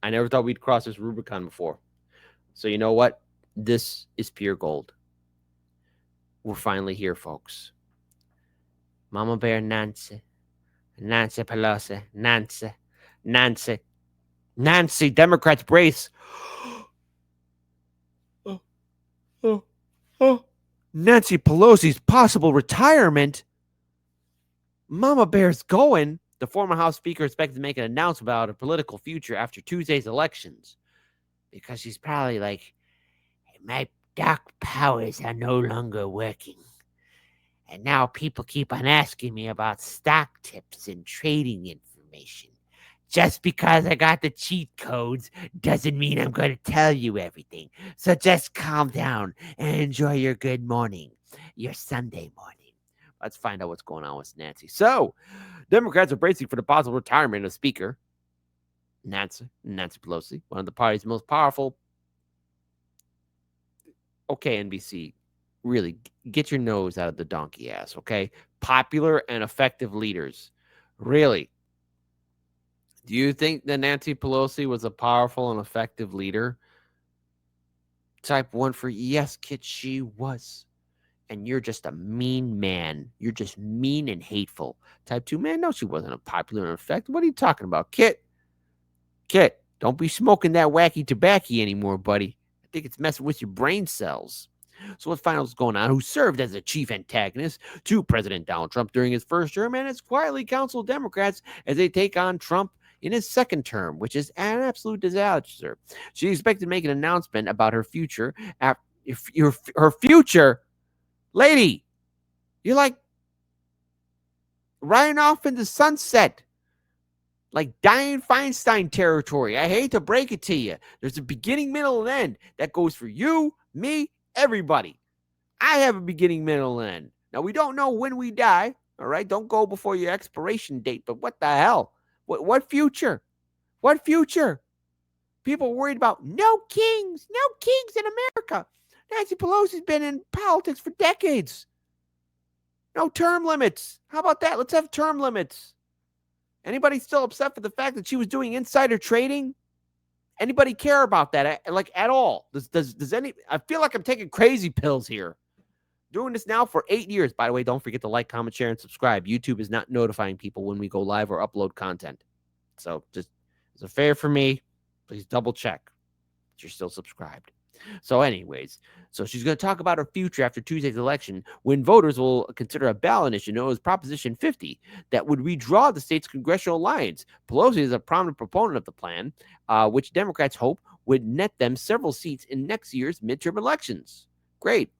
I never thought we'd cross this Rubicon before. So you know what? This is pure gold. We're finally here, folks. Mama Bear Nancy, Nancy Pelosi, Nancy, Nancy, Democrats brace. Oh, oh, oh. Nancy Pelosi's possible retirement. Mama Bear's going. The former House Speaker expected to make an announcement about her political future after Tuesday's elections. Because she's probably like, my dark powers are no longer working. And now people keep on asking me about stock tips and trading information. Just because I got the cheat codes doesn't mean I'm going to tell you everything. So just calm down and enjoy your good morning, your Sunday morning. Let's find out what's going on with Nancy. So, Democrats are bracing for the possible retirement of Speaker Nancy Pelosi, one of the party's most powerful. Okay, NBC, really get your nose out of the donkey ass, okay? Popular and effective leaders. Really. Do you think that Nancy Pelosi was a powerful and effective leader? Type 1 for yes, kid, she was. And you're just a mean man. You're just mean and hateful. Type 2, man, no, she wasn't a popular and effective. What are you talking about? Kit, don't be smoking that wacky tobacco anymore, buddy. I think it's messing with your brain cells. So let's find out what's going on. Who served as a chief antagonist to President Donald Trump during his first term and has quietly counseled Democrats as they take on Trump in his second term, which is an absolute disaster. She expected to make an announcement about her future. Her future, lady, you're like riding off in the sunset. Like Dianne Feinstein territory. I hate to break it to you. There's a beginning, middle, and end. That goes for you, me, everybody. I have a beginning, middle, and end. Now, we don't know when we die, all right? Don't go before your expiration date, but what the hell? What future? What future? People worried about no kings in America. Nancy Pelosi's been in politics for decades. No term limits. How about that? Let's have term limits. Anybody still upset for the fact that she was doing insider trading? Anybody care about that, like, at all? Does any? I feel like I'm taking crazy pills here. Doing this now for 8 years. By the way, don't forget to like, comment, share, and subscribe. YouTube is not notifying people when we go live or upload content. So just as a favor for me, please double check that you're still subscribed. So anyways, so she's going to talk about her future after Tuesday's election when voters will consider a ballot issue known as Proposition 50 that would redraw the state's congressional lines. Pelosi is a prominent proponent of the plan, which Democrats hope would net them several seats in next year's midterm elections. Great.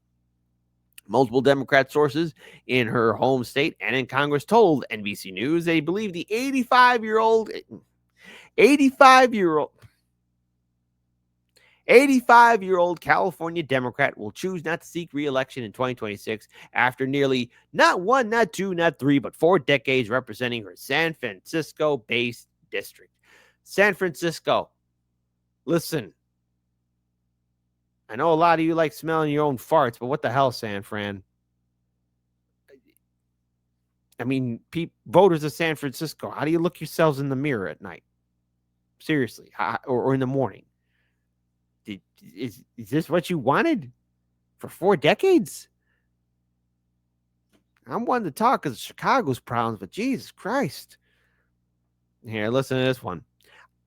Multiple Democrat sources in her home state and in Congress told NBC News they believe the 85-year-old California Democrat will choose not to seek re-election in 2026 after nearly not one, not two, not three, but 4 decades representing her San Francisco-based district. San Francisco, listen, I know a lot of you like smelling your own farts, but what the hell, San Fran? I mean, voters of San Francisco, how do you look yourselves in the mirror at night? Seriously, or in the morning? Is this what you wanted for 4 decades? I'm one to talk because of Chicago's problems, but Jesus Christ. Here, listen to this one.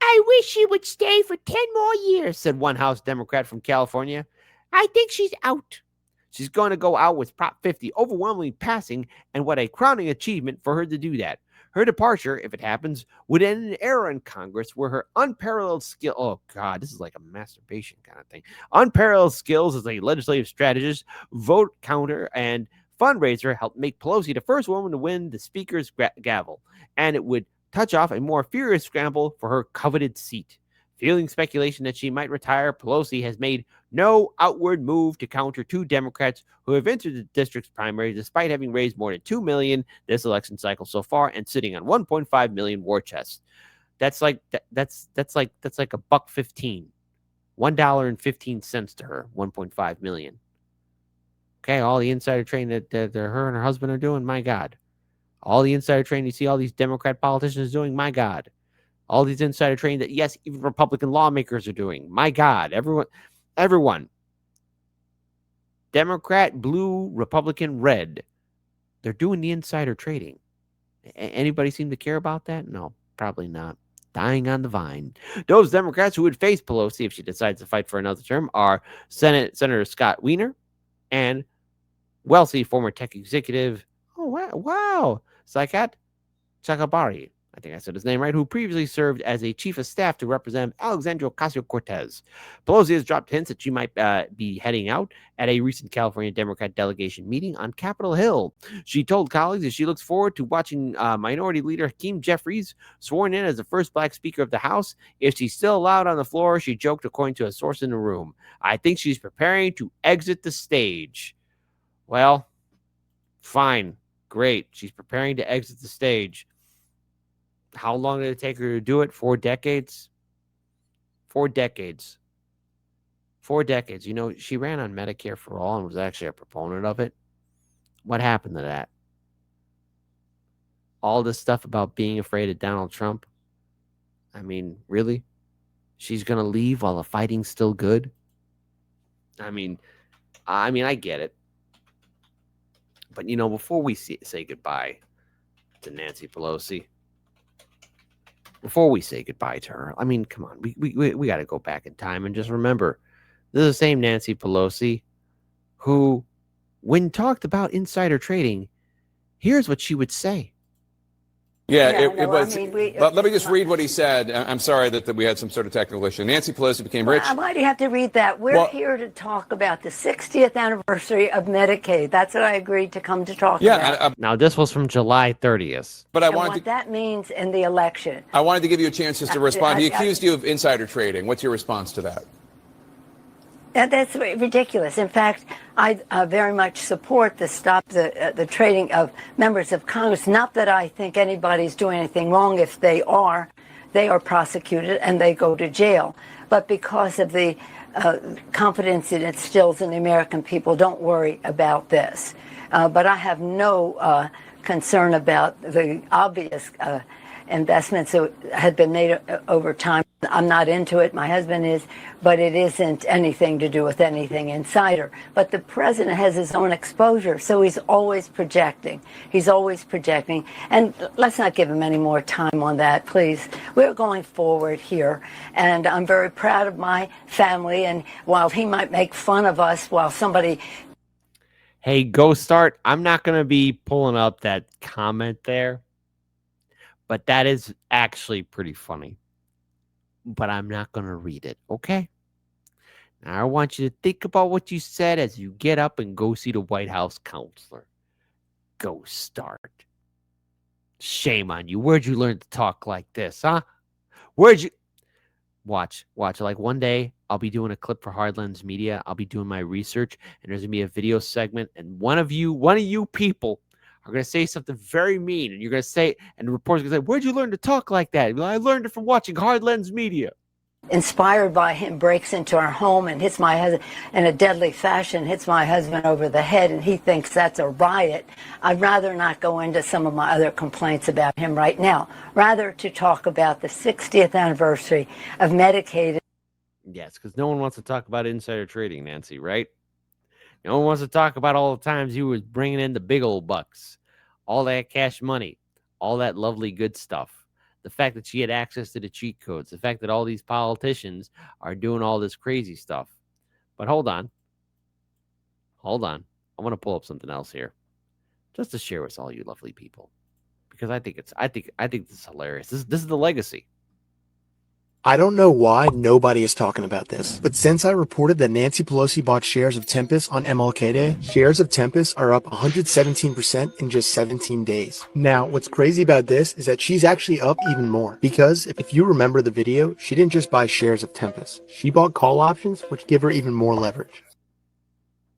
I wish she would stay for 10 more years, said one House Democrat from California. I think she's out. She's going to go out with Prop 50 overwhelmingly passing, and what a crowning achievement for her to do that. Her departure, if it happens, would end an era in Congress where her unparalleled skill, oh God, this is like a masturbation kind of thing, unparalleled skills as a legislative strategist, vote counter, and fundraiser helped make Pelosi the first woman to win the Speaker's gavel, and it would touch off a more furious scramble for her coveted seat. Fueling speculation that she might retire, Pelosi has made no outward move to counter 2 Democrats who have entered the district's primary despite having raised more than $2 million this election cycle so far and sitting on 1.5 million war chests. That's like that's like $1.15. $1.15 to her, 1.5 million. Okay, all the insider trading that her and her husband are doing, my God. All the insider trading you see all these Democrat politicians doing, my God. All these insider trading that, yes, even Republican lawmakers are doing. My God, everyone, Democrat, blue, Republican, red, they're doing the insider trading. Anybody seem to care about that? No, probably not. Dying on the vine. Those Democrats who would face Pelosi if she decides to fight for another term are Senator Scott Wiener and wealthy former tech executive, wow, Saikat Chakabari, I think I said his name right, who previously served as a chief of staff to Representative Alexandria Ocasio-Cortez. Pelosi has dropped hints that she might be heading out at a recent California Democrat delegation meeting on Capitol Hill. She told colleagues that she looks forward to watching Minority Leader Hakeem Jeffries sworn in as the first black Speaker of the House. If she's still allowed on the floor, she joked, according to a source in the room, I think she's preparing to exit the stage. Well, fine, great. She's preparing to exit the stage. How long did it take her to do it? 4 decades? 4 decades. 4 decades. You know, she ran on Medicare for All and was actually a proponent of it. What happened to that? All this stuff about being afraid of Donald Trump. I mean, really? She's going to leave while the fighting's still good? I mean, I get it. But, you know, before we say goodbye to Nancy Pelosi, before we say goodbye to her, I mean, come on, we got to go back in time and just remember, this is the same Nancy Pelosi who, when talked about insider trading, here's what she would say. It was. But let me just read what he said. I'm sorry that we had some sort of technical issue. Nancy Pelosi became rich. Why do you have to read that? We're here to talk about the 60th anniversary of Medicaid. That's what I agreed to come to talk about. Now, this was from July 30th. But I wanted what that means in the election. I wanted to give you a chance just to respond. He accused you of insider trading. What's your response to that? That's ridiculous. In fact, I very much support the trading of members of Congress. Not that I think anybody's doing anything wrong. If they are prosecuted and they go to jail. But because of the confidence it instills in the American people, don't worry about this. But I have no concern about the obvious investments that had been made over time. I'm not into it. My husband is, but it isn't anything to do with anything insider. But the president has his own exposure, so he's always projecting. He's always projecting. And let's not give him any more time on that, please. We're going forward here, and I'm very proud of my family. And while he might make fun of us while somebody... Hey, go start. I'm not going to be pulling up that comment there, but that is actually pretty funny. But I'm not going to read it, okay? Now, I want you to think about what you said as you get up and go see the White House counselor. Go start. Shame on you. Where'd you learn to talk like this, huh? Where'd you... Watch. Like one day, I'll be doing a clip for Hardlands Media. I'll be doing my research, and there's going to be a video segment, and one of you people are going to say something very mean, and you're going to say, and the reporter's going to say, where'd you learn to talk like that? I learned it from watching Hardlands Media. Inspired by him, breaks into our home and hits my husband in a deadly fashion, hits my husband over the head, and he thinks that's a riot. I'd rather not go into some of my other complaints about him right now, rather to talk about the 60th anniversary of Medicaid. Yes, because no one wants to talk about insider trading, Nancy, right? No one wants to talk about all the times you was bringing in the big old bucks, all that cash money, all that lovely good stuff. The fact that she had access to the cheat codes, the fact that all these politicians are doing all this crazy stuff. But hold on. I want to pull up something else here, just to share with all you lovely people, because I think this is hilarious. This is the legacy. I don't know why nobody is talking about this, but since I reported that Nancy Pelosi bought shares of Tempest on MLK Day, shares of Tempest are up 117% in just 17 days. Now, what's crazy about this is that she's actually up even more, because if you remember the video, she didn't just buy shares of Tempest. She bought call options, which give her even more leverage.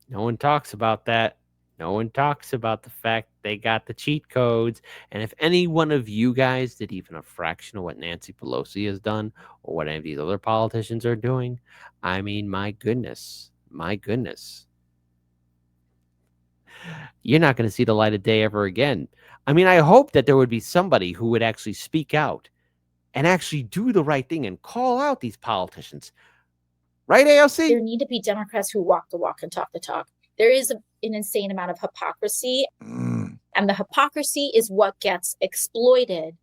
No one talks about that. No one talks about the fact they got the cheat codes. And if any one of you guys did even a fraction of what Nancy Pelosi has done or what any of these other politicians are doing, I mean, my goodness. You're not going to see the light of day ever again. I mean, I hope that there would be somebody who would actually speak out and actually do the right thing and call out these politicians. Right, AOC? There need to be Democrats who walk the walk and talk the talk. There is an insane amount of hypocrisy, and the hypocrisy is what gets exploited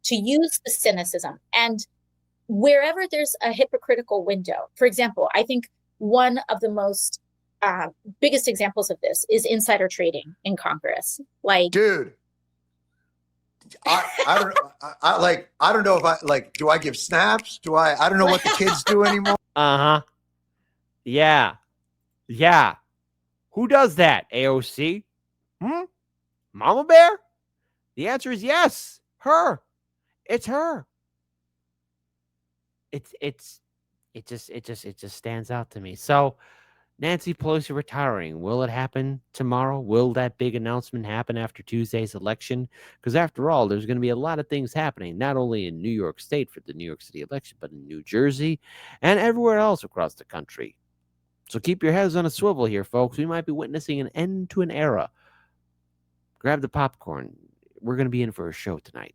to use the cynicism. And wherever there's a hypocritical window, for example, I think one of the most biggest examples of this is insider trading in Congress. Like, dude, I don't know if I like, do I give snaps? I don't know what the kids do anymore. Uh-huh. Yeah. Yeah. Who does that, AOC? Mama Bear? The answer is yes. Her. It's her. It just stands out to me. So Nancy Pelosi retiring. Will it happen tomorrow? Will that big announcement happen after Tuesday's election? Because after all, there's going to be a lot of things happening, not only in New York State for the New York City election, but in New Jersey and everywhere else across the country. So keep your heads on a swivel here, folks. We might be witnessing an end to an era. Grab the popcorn. We're going to be in for a show tonight.